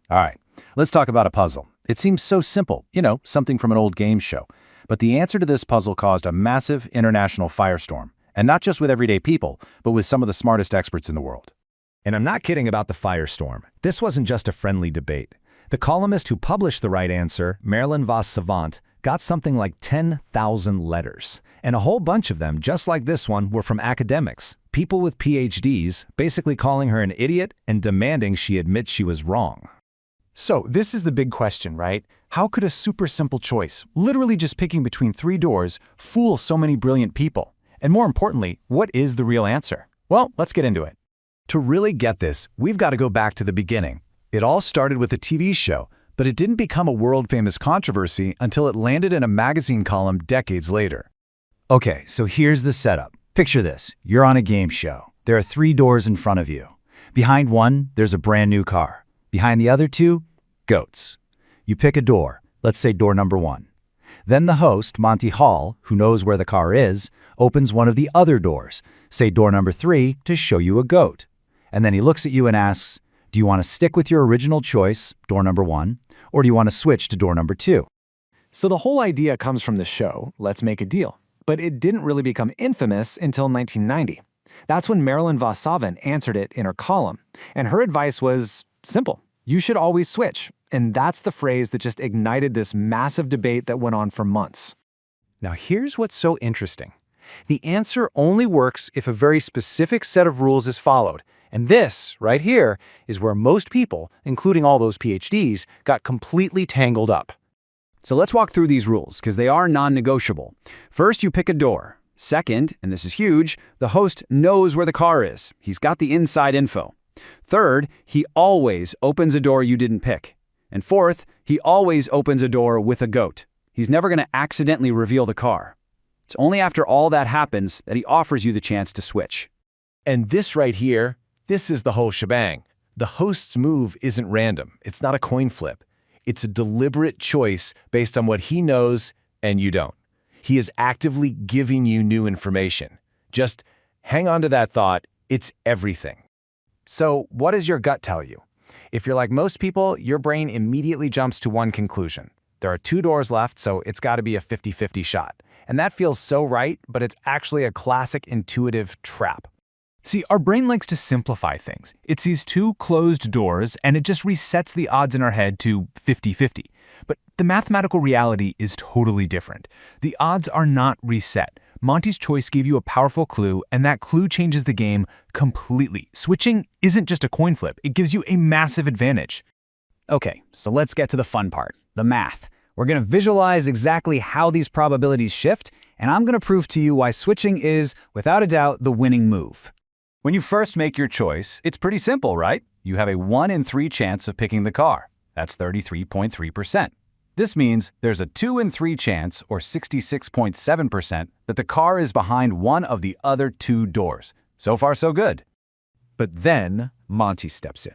All right, let's talk about a puzzle. It seems so simple, something from an old game show. But the answer to this puzzle caused a massive international firestorm. And not just with everyday people, but with some of the smartest experts in the world. And I'm not kidding about the firestorm. This wasn't just a friendly debate. The columnist who published the right answer, Marilyn Savant, got something like 10,000 letters. And a whole bunch of them, just like this one, were from academics, people with Ph.Ds., basically calling her an idiot and demanding she admit she was wrong. So this is the big question, right? How could a super simple choice, literally just picking between 3 doors, fool so many brilliant people? And more importantly, what is the real answer? Well, let's get into it. To really get this, we've got to go back to the beginning. It all started with a TV show, but it didn't become a world-famous controversy until it landed in a magazine column decades later. Okay, so here's the setup. Picture this. You're on a game show. There are 3 doors in front of you. Behind one, there's a brand new car. Behind the other 2, goats. You pick a door, let's say door number 1. Then the host, Monty Hall, who knows where the car is, opens one of the other doors, say door number 3, to show you a goat. And then he looks at you and asks, do you want to stick with your original choice, door number 1, or do you want to switch to door number 2? So the whole idea comes from the show, Let's Make a Deal. But it didn't really become infamous until 1990. That's when Marilyn Savant answered it in her column. And her advice was simple. You should always switch. And that's the phrase that just ignited this massive debate that went on for months. Now here's what's so interesting. The answer only works if a very specific set of rules is followed. And this, right here, is where most people, including all those Ph.Ds., got completely tangled up. So let's walk through these rules, because they are non-negotiable. First, you pick a door. Second, and this is huge, the host knows where the car is. He's got the inside info. Third, he always opens a door you didn't pick. And fourth, he always opens a door with a goat. He's never going to accidentally reveal the car. It's only after all that happens that he offers you the chance to switch. And this right here, this is the whole shebang. The host's move isn't random. It's not a coin flip. It's a deliberate choice based on what he knows and you don't. He is actively giving you new information. Just hang on to that thought. It's everything. So what does your gut tell you? If you're like most people, your brain immediately jumps to one conclusion. There are 2 doors left, so it's got to be a 50-50 shot. And that feels so right, but it's actually a classic intuitive trap. See, our brain likes to simplify things. It sees 2 closed doors, and it just resets the odds in our head to 50-50. But the mathematical reality is totally different. The odds are not reset. Monty's choice gave you a powerful clue, and that clue changes the game completely. Switching isn't just a coin flip. It gives you a massive advantage. Okay, so let's get to the fun part, the math. We're going to visualize exactly how these probabilities shift, and I'm going to prove to you why switching is, without a doubt, the winning move. When you first make your choice, it's pretty simple, right? You have a 1 in 3 chance of picking the car. That's 33.3%. This means there's a 2 in 3 chance, or 66.7%, that the car is behind one of the other 2 doors. So far, so good. But then Monty steps in.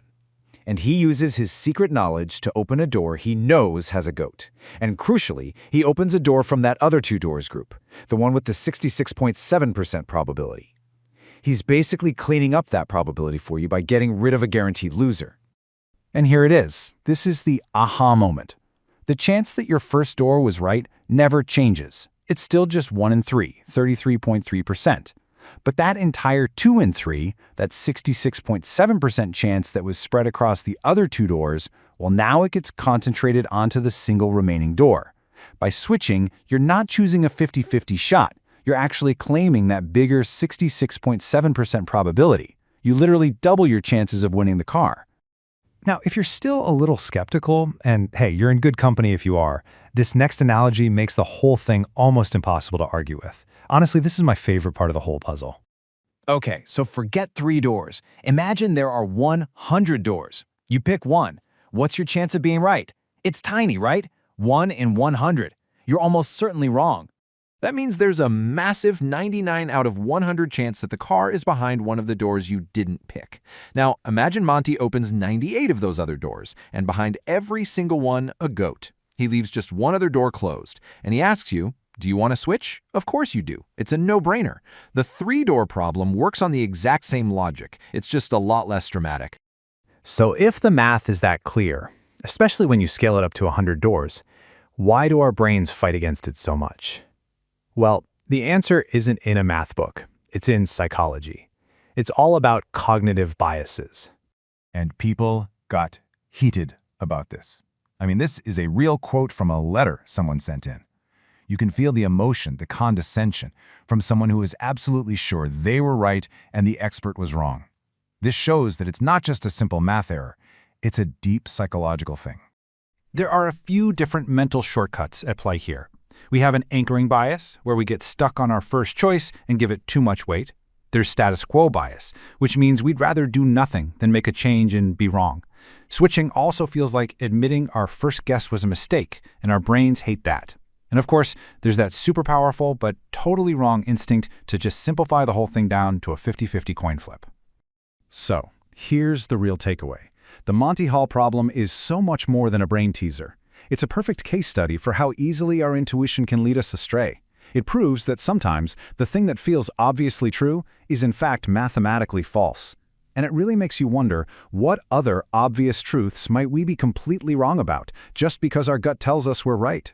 And he uses his secret knowledge to open a door he knows has a goat. And crucially, he opens a door from that other 2 doors group, the one with the 66.7% probability. He's basically cleaning up that probability for you by getting rid of a guaranteed loser. And here it is. This is the aha moment. The chance that your first door was right never changes. It's still just 1 in 3, 33.3%. But that entire 2 in 3, that 66.7% chance that was spread across the other 2 doors, well, now it gets concentrated onto the single remaining door. By switching, you're not choosing a 50-50 shot. You're actually claiming that bigger 66.7% probability. You literally double your chances of winning the car. Now, if you're still a little skeptical, and hey, you're in good company if you are, this next analogy makes the whole thing almost impossible to argue with. Honestly, this is my favorite part of the whole puzzle. Okay, so forget 3 doors. Imagine there are 100 doors. You pick one. What's your chance of being right? It's tiny, right? 1 in 100. You're almost certainly wrong. That means there's a massive 99 out of 100 chance that the car is behind one of the doors you didn't pick. Now, imagine Monty opens 98 of those other doors, and behind every single one, a goat. He leaves just one other door closed, and he asks you, do you want to switch? Of course you do. It's a no-brainer. The 3-door problem works on the exact same logic. It's just a lot less dramatic. So if the math is that clear, especially when you scale it up to 100 doors. Why do our brains fight against it so much? Well, the answer isn't in a math book. It's in psychology. It's all about cognitive biases. And people got heated about this. I mean, this is a real quote from a letter someone sent in. You can feel the emotion, the condescension, from someone who is absolutely sure they were right and the expert was wrong. This shows that it's not just a simple math error, it's a deep psychological thing. There are a few different mental shortcuts at play here. We have an anchoring bias, where we get stuck on our first choice and give it too much weight. There's status quo bias, which means we'd rather do nothing than make a change and be wrong. Switching also feels like admitting our first guess was a mistake, and our brains hate that. And of course, there's that super powerful but totally wrong instinct to just simplify the whole thing down to a 50-50 coin flip. So, here's the real takeaway. The Monty Hall problem is so much more than a brain teaser. It's a perfect case study for how easily our intuition can lead us astray. It proves that sometimes the thing that feels obviously true is in fact mathematically false. And it really makes you wonder, what other obvious truths might we be completely wrong about just because our gut tells us we're right?